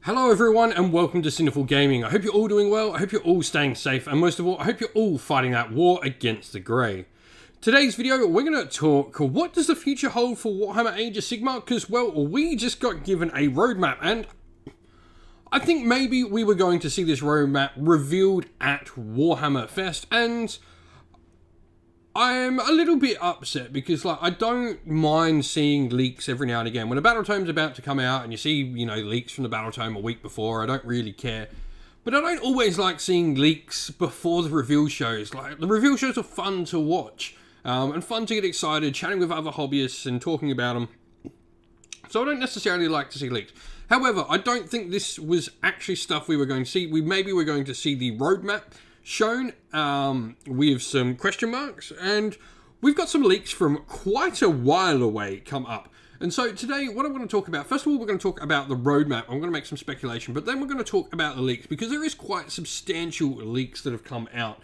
Hello everyone and welcome to Sinful Gaming. I hope you're all doing well, I hope you're all staying safe, and most of all, I hope you're all fighting that war against the Grey. Today's video, we're going to talk, what does the future hold for Warhammer Age of Sigmar? Because, well, we just got given a roadmap, and I think maybe we were going to see this roadmap revealed at Warhammer Fest, and I'm a little bit upset because, I don't mind seeing leaks every now and again. When a Battletome's about to come out and you see, leaks from the Battletome a week before, I don't really care. But I don't always like seeing leaks before the reveal shows. The reveal shows are fun to watch, and fun to get excited, chatting with other hobbyists and talking about them. So I don't necessarily like to see leaks. However, I don't think this was actually stuff we were going to see. Maybe we're going to see the roadmap shown with some question marks, and we've got some leaks from quite a while away come up. And so today, what I want to talk about, first of all, we're going to talk about the roadmap. I'm going to make some speculation, but then we're going to talk about the leaks, because there is quite substantial leaks that have come out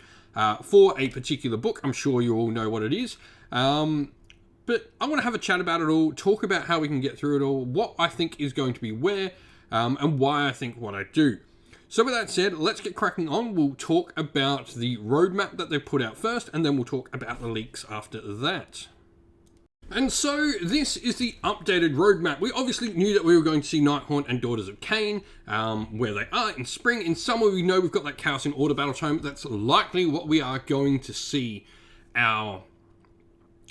for a particular book. I'm sure you all know what it is. But I want to have a chat about it all, talk about how we can get through it all, what I think is going to be where, and why I think what I do. So with that said, let's get cracking on. We'll talk about the roadmap that they put out first, and then we'll talk about the leaks after that. And so this is the updated roadmap. We obviously knew that we were going to see Nighthaunt and Daughters of Cain, where they are in spring. In summer, we know we've got that Chaos in Order Battletome. That's likely what we are going to see our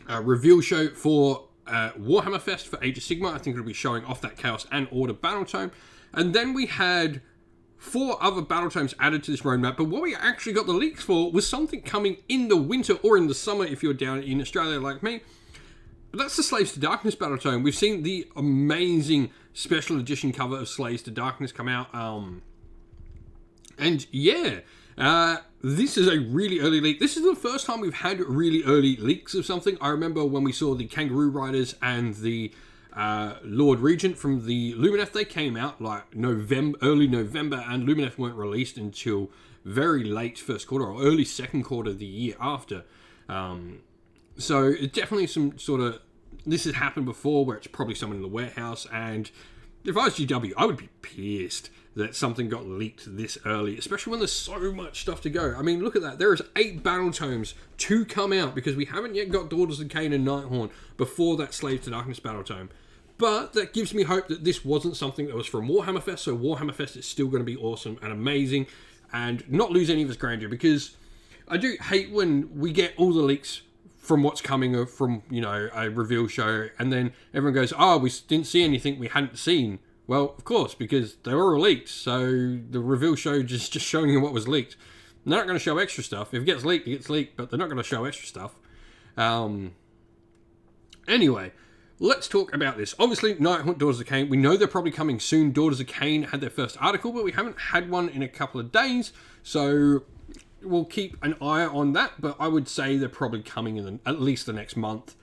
reveal show for Warhammer Fest for Age of Sigmar. I think it'll be showing off that Chaos and Order Battletome. And then we had 4 other Battletomes added to this roadmap, but what we actually got the leaks for was something coming in the winter or in the summer if you're down in Australia like me. But that's the Slaves to Darkness Battletome. We've seen the amazing special edition cover of Slaves to Darkness come out. And yeah, this is a really early leak. This is the first time we've had really early leaks of something. I remember when we saw the Kangaroo Riders and the Lord Regent from the Lumineth. They came out like early November, and Lumineth weren't released until very late first quarter or early second quarter of the year after. So it's definitely some sort of, this has happened before where it's probably someone in the warehouse, and if I was GW, I would be pissed that something got leaked this early, especially when there's so much stuff to go. I mean, look at that. There is 8 Battletomes to come out because we haven't yet got Daughters of Cain and Nighthaunt before that Slave to Darkness Battletome. But that gives me hope that this wasn't something that was from Warhammer Fest, so Warhammer Fest is still going to be awesome and amazing and not lose any of its grandeur, because I do hate when we get all the leaks from what's coming from, a reveal show, and then everyone goes, oh, we didn't see anything we hadn't seen. Well, of course, because they were all leaked, so the reveal show just showing you what was leaked. And they're not going to show extra stuff. If it gets leaked, it gets leaked, but they're not going to show extra stuff. Anyway, let's talk about this. Obviously, Nighthaunt, Daughters of Cain, we know they're probably coming soon. Daughters of Cain had their first article, but we haven't had one in a couple of days, so we'll keep an eye on that, but I would say they're probably coming in at least the next month.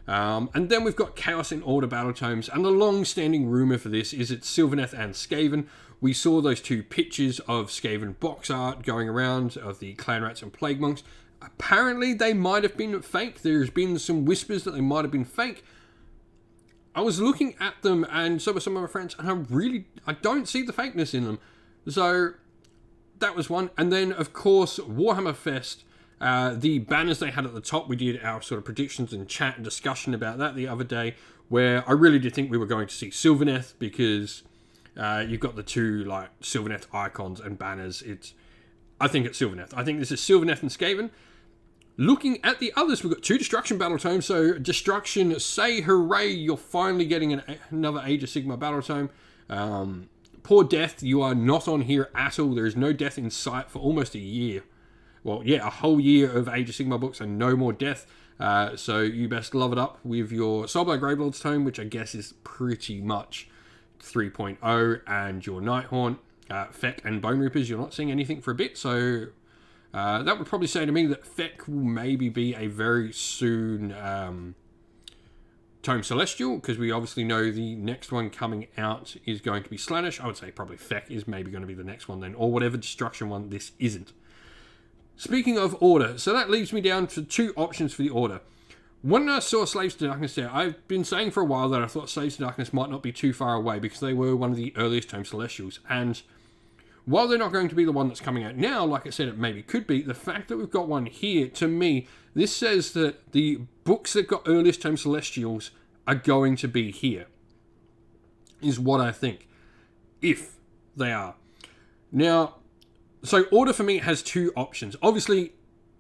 And then we've got Chaos in Order Battletomes, and the long-standing rumour for this is it's Sylvaneth and Skaven. We saw those 2 pictures of Skaven box art going around of the Clan Rats and Plague Monks. Apparently, they might have been fake. There's been some whispers that they might have been fake. I was looking at them, and so were some of my friends, and I don't see the fakeness in them. So that was one. And then, of course, Warhammer Fest, the banners they had at the top, we did our sort of predictions and chat and discussion about that the other day, where I really did think we were going to see Sylvaneth, because you've got the 2 Sylvaneth icons and banners. I think it's Sylvaneth. I think this is Sylvaneth and Skaven. Looking at the others, we've got 2 Destruction Battletomes. So Destruction, say hooray, you're finally getting another Age of Sigmar Battletome. Poor Death, you are not on here at all. There is no Death in sight for almost a year. Well, yeah, a whole year of Age of Sigmar books and no more Death. So you best love it up with your Soulblight Gravelord's Tome, which I guess is pretty much 3.0, and your Nighthaunt, Feck and Bone Reapers. You're not seeing anything for a bit, so that would probably say to me that Feck will maybe be a very soon Tome Celestial, because we obviously know the next one coming out is going to be Slaanesh. I would say probably Feck is maybe going to be the next one then, or whatever Destruction one this isn't. Speaking of Order, so that leaves me down to 2 options for the Order. When I saw Slaves to Darkness there, I've been saying for a while that I thought Slaves to Darkness might not be too far away because they were one of the earliest Tome Celestials. And while they're not going to be the one that's coming out now, like I said, it maybe could be, the fact that we've got one here, to me, this says that the books that got earliest Tome Celestials are going to be here, is what I think, if they are. Now, so Order for me has two options. Obviously,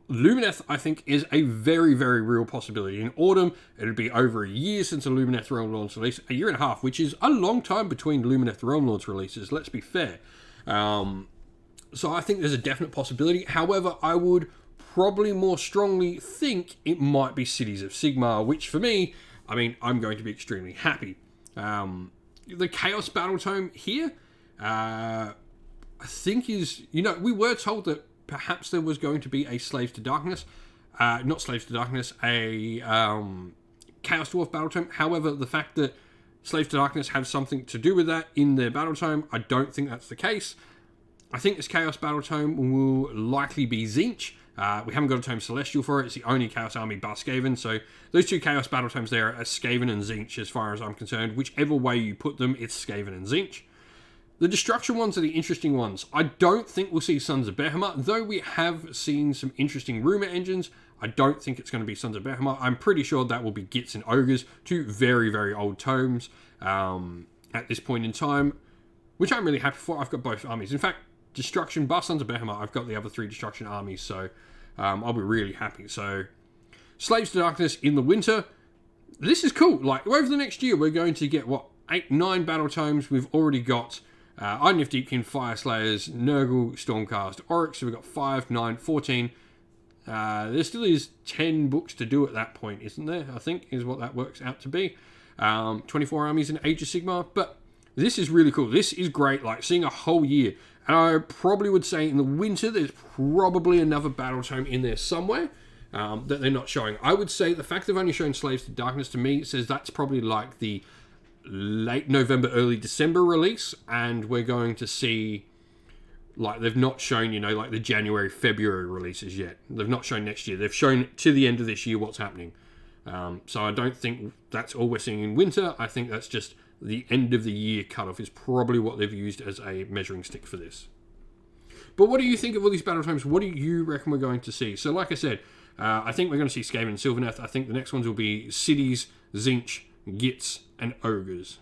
Lumineth, I think, is a very, very real possibility. In Autumn, it'll be over a year since a Lumineth Realm Lords release, a year and a half, which is a long time between Lumineth Realm Lords releases, let's be fair. So I think there's a definite possibility. However, I would probably more strongly think it might be Cities of Sigmar, which for me, I mean, I'm going to be extremely happy. The Chaos Battle Tome here, I think is, we were told that perhaps there was going to be a Slaves to Darkness, not Slaves to Darkness, a Chaos Dwarf Battle Tome. However, the fact that Slaves to Darkness have something to do with that in their Battle Tome, I don't think that's the case. I think this Chaos Battle Tome will likely be Tzeentch. We haven't got a Tome Celestial for it. It's the only Chaos Army bar Skaven. So those two Chaos Battle Tomes there are Skaven and Tzeentch as far as I'm concerned. Whichever way you put them, it's Skaven and Tzeentch. The Destruction ones are the interesting ones. I don't think we'll see Sons of Behemoth, though we have seen some interesting rumour engines. I don't think it's going to be Sons of Behemoth. I'm pretty sure that will be Gits and Ogres, two very, very old tomes at this point in time, which I'm really happy for. I've got both armies. In fact, Destruction, bar Sons of Behemoth, I've got the other three Destruction armies, so I'll be really happy. So, Slaves to Darkness in the winter. This is cool. Like, over the next year, we're going to get, 8, 9 battle tomes. We've already got Idon of Deepkin, Fire Slayers, Nurgle, Stormcast, Oryx. So we've got 5, 9, 14. There still is 10 books to do at that point, isn't there? I think is what that works out to be. 24 armies in Age of Sigmar. But this is really cool. This is great, like seeing a whole year. And I probably would say in the winter, there's probably another battle tome in there somewhere that they're not showing. I would say the fact they've only shown Slaves to Darkness to me says that's probably like the late November, early December release, and we're going to see, like, they've not shown, like the January, February releases yet. They've not shown next year. They've shown to the end of this year what's happening. So I don't think that's all we're seeing in winter. I think that's just the end of the year cutoff is probably what they've used as a measuring stick for this. But what do you think of all these battle tomes? What do you reckon we're going to see? So like I said, I think we're going to see Skaven and Sylvaneth. I think the next ones will be Cities, Tzeentch, Gits, and Ogres.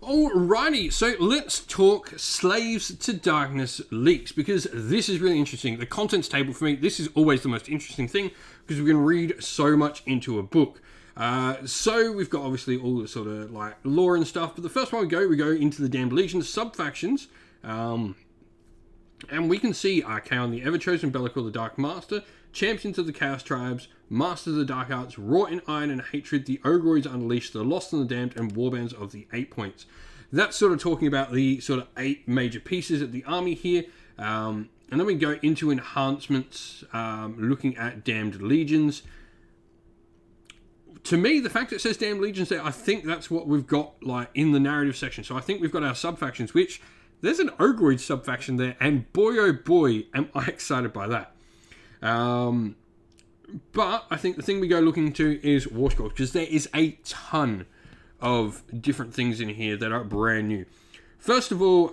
Alrighty, so let's talk Slaves to Darkness leaks, because this is really interesting. The contents table, for me, this is always the most interesting thing, because we can read so much into a book. So we've got obviously all the sort of like lore and stuff, but the first one we go into the Damned Legion sub-factions, and we can see Archaon, the Ever-Chosen Bellicor, the Dark Master, Champions of the Chaos Tribes, Masters of the Dark Arts, Wrought in Iron and Hatred, the Ogroids Unleashed, the Lost and the Damned, and Warbands of the 8 Points. That's sort of talking about the sort of 8 major pieces of the army here. And then we go into enhancements, looking at Damned Legions. To me, the fact that it says Damned Legions there, I think that's what we've got like in the narrative section. So I think we've got our sub-factions, which there's an Ogroid sub-faction there, and boy oh boy, am I excited by that. But I think the thing we go looking to is War Scrolls, because there is a ton of different things in here that are brand new. First of all,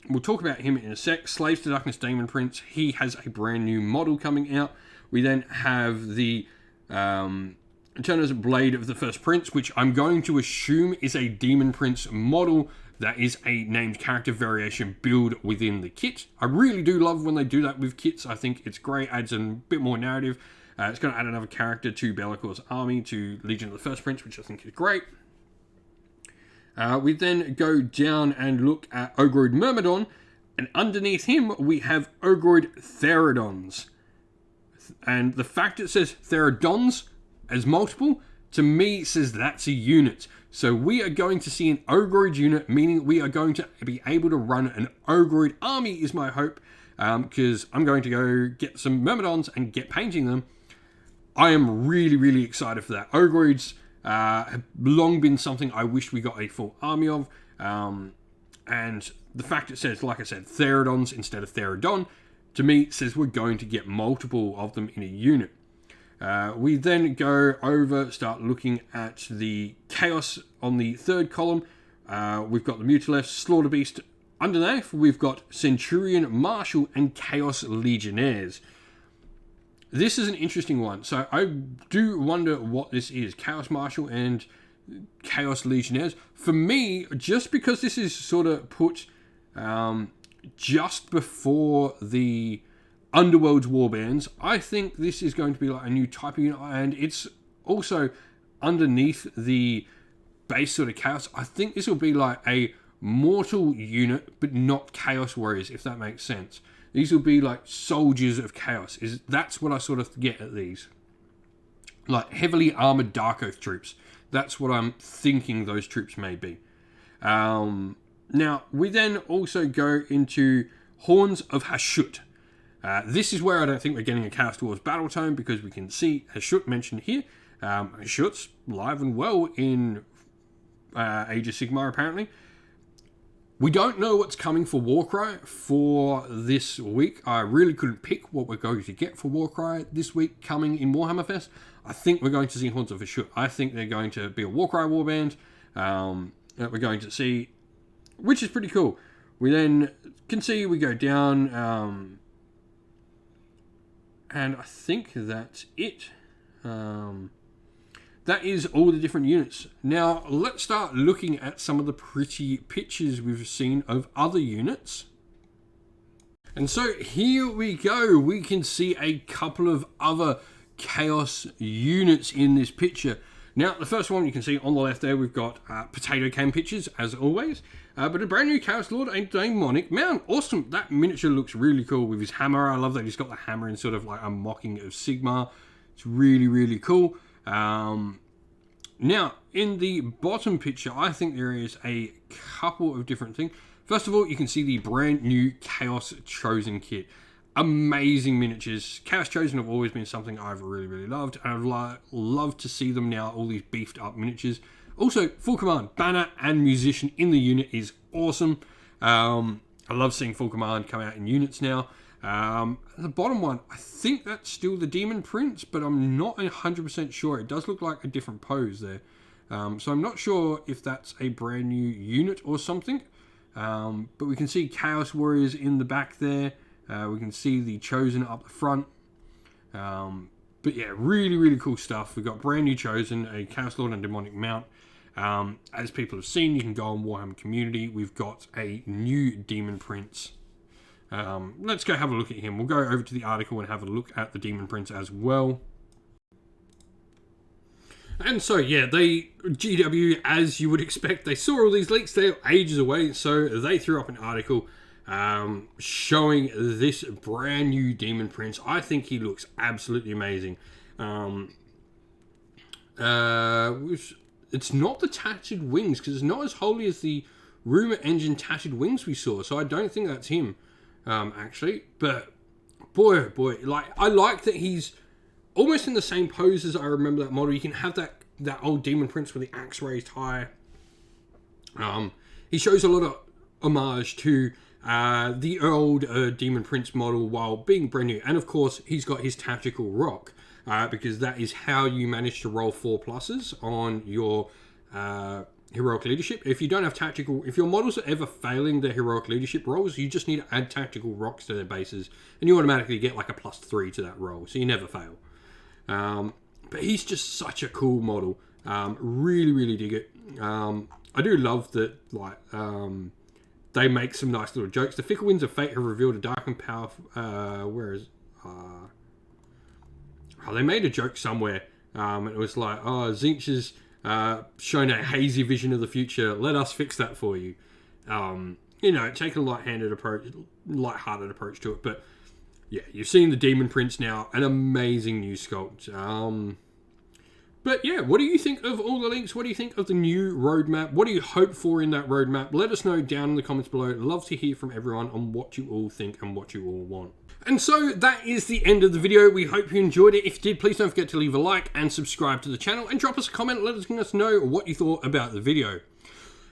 we'll talk about him in a sec. Slaves to Darkness Daemon Prince. He has a brand new model coming out. We then have the Eterna's Blade of the First Prince, which I'm going to assume is a Demon Prince model that is a named character variation build within the kit. I really do love when they do that with kits. I think it's great, adds a bit more narrative. It's going to add another character to Bellicor's army, to Legion of the First Prince, which I think is great. We then go down and look at Ogroid Myrmidon, and underneath him we have Ogroid Theridons. And the fact it says Theridons as multiple, to me says that's a unit. So we are going to see an Ogroid unit, meaning we are going to be able to run an Ogroid army, is my hope, because I'm going to go get some Myrmidons and get painting them. I am really, really excited for that. Ogroids have long been something I wish we got a full army of, and the fact it says, like I said, Theridons instead of Theridon, to me says we're going to get multiple of them in a unit. We then go over, start looking at the Chaos on the third column. We've got the Mutilephs, Slaughter Beast. Underneath, we've got Centurion, Marshal, and Chaos Legionnaires. This is an interesting one. So I do wonder what this is. Chaos Marshal and Chaos Legionnaires. For me, just because this is sort of put just before the Underworld's warbands, I think this is going to be like a new type of unit, and it's also underneath the base sort of Chaos. I think this will be like a mortal unit, but not Chaos Warriors, if that makes sense. These will be like soldiers of Chaos. That's what I sort of get at these. Like heavily armored Dark Oath troops. That's what I'm thinking those troops may be. Now, we then also go into Horns of Hashut. This is where I don't think we're getting a Chaos Dwarves battle tome, because we can see Hashut mentioned here. Hashut's live and well in Age of Sigmar, apparently. We don't know what's coming for Warcry for this week. I really couldn't pick what we're going to get for Warcry this week coming in Warhammer Fest. I think we're going to see Horns of Hashut. I think they're going to be a Warcry warband that we're going to see, which is pretty cool. We then can see we go down, and I think that's it. That is all the different units. Now, let's start looking at some of the pretty pictures we've seen of other units. And so here we go. We can see a couple of other Chaos units in this picture. Now, the first one you can see on the left there, we've got potato can pictures, as always. But a brand new Chaos Lord, a Demonic Mount. Awesome. That miniature looks really cool with his hammer. I love that he's got the hammer in sort of like a mocking of Sigmar. It's really, really cool. Now, in the bottom picture, I think there is a couple of different things. First of all, you can see the brand new Chaos Chosen kit. Amazing miniatures. Chaos Chosen have always been something I've really, really loved, and I'd love to see them now, all these beefed up miniatures. Also, full command, banner and musician in the unit is awesome. I love seeing full command come out in units now. The bottom one, I think that's still the Demon Prince, but I'm not 100% sure. It does look like a different pose there. So I'm not sure if that's a brand new unit or something. But we can see Chaos Warriors in the back there. We can see the Chosen up the front. But yeah, really, really cool stuff. We've got brand new Chosen, a Chaos Lord and Demonic Mount. As people have seen, you can go on Warhammer Community. We've got a new Demon Prince. Let's go have a look at him. We'll go over to the article and have a look at the Demon Prince as well. And so, yeah, GW, as you would expect, they saw all these leaks. They're ages away, so they threw up an article showing this brand new Demon Prince. I think he looks absolutely amazing. It's not the Tattered Wings, because it's not as holy as the Rumour Engine Tattered Wings we saw, so I don't think that's him. Actually, but boy, oh boy, like I like that he's almost in the same pose as I remember that model. You can have that old Demon Prince with the axe raised high. He shows a lot of homage to the old Demon Prince model while being brand new, and of course he's got his tactical rock because that is how you manage to roll 4+ on your heroic leadership. If you don't have tactical, if your models are ever failing their heroic leadership rolls, you just need to add tactical rocks to their bases, and you automatically get like a +3 to that roll, so you never fail. But he's just such a cool model. Really, really dig it. I do love that, like, they make some nice little jokes. The Fickle Winds of Fate have revealed a dark and powerful. They made a joke somewhere. It was like, Zinch has shown a hazy vision of the future. Let us fix that for you. Take a light-hearted approach to it. But yeah, you've seen the Demon Prince now, an amazing new sculpt. But yeah, what do you think of all the links? What do you think of the new roadmap? What do you hope for in that roadmap? Let us know down in the comments below. I'd love to hear from everyone on what you all think and what you all want. And so that is the end of the video. We hope you enjoyed it. If you did, please don't forget to leave a like and subscribe to the channel and drop us a comment. Let us know what you thought about the video.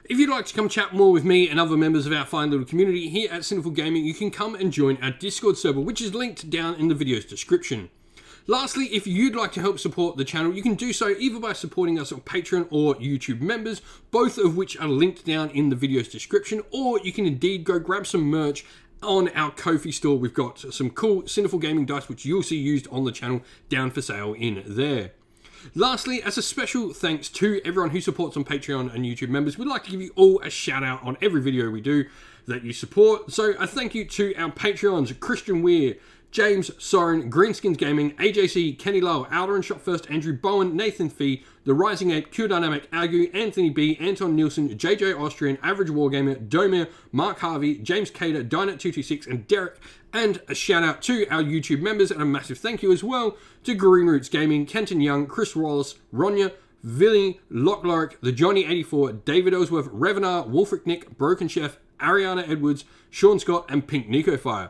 If you'd like to come chat more with me and other members of our fine little community here at Sinful Gaming, you can come and join our Discord server, which is linked down in the video's description. Lastly, if you'd like to help support the channel, you can do so either by supporting us on Patreon or YouTube members, both of which are linked down in the video's description, or you can indeed go grab some merch on our Ko-fi store. We've got some cool Sinful Gaming dice, which you'll see used on the channel, down for sale in there. Lastly, as a special thanks to everyone who supports on Patreon and YouTube members, we'd like to give you all a shout out on every video we do that you support. So a thank you to our Patreons, Christian Weir, James Soren, Greenskins Gaming, AJC, Kenny Lowe, Alderin Shot First, Andrew Bowen, Nathan Fee, The Rising Ape, Q Dynamic, Agu, Anthony B, Anton Nielsen, JJ Austrian, Average Wargamer, Domir, Mark Harvey, James Cater, Dynet226, and Derek. And a shout out to our YouTube members, and a massive thank you as well to Green Roots Gaming, Kenton Young, Chris Wallace, Ronya, Villy, Lockloric, The Johnny84, David Ellsworth, Revenar, Wolfric Nick, Broken Chef, Ariana Edwards, Sean Scott, and Pink Nico Fire.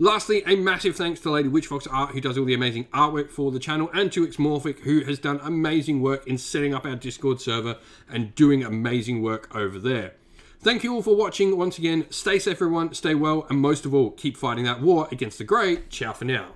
Lastly, a massive thanks to Lady Witchfox Art, who does all the amazing artwork for the channel, and to Xmorphic, who has done amazing work in setting up our Discord server and doing amazing work over there. Thank you all for watching once again. Stay safe, everyone, stay well, and most of all, keep fighting that war against the Grey. Ciao for now.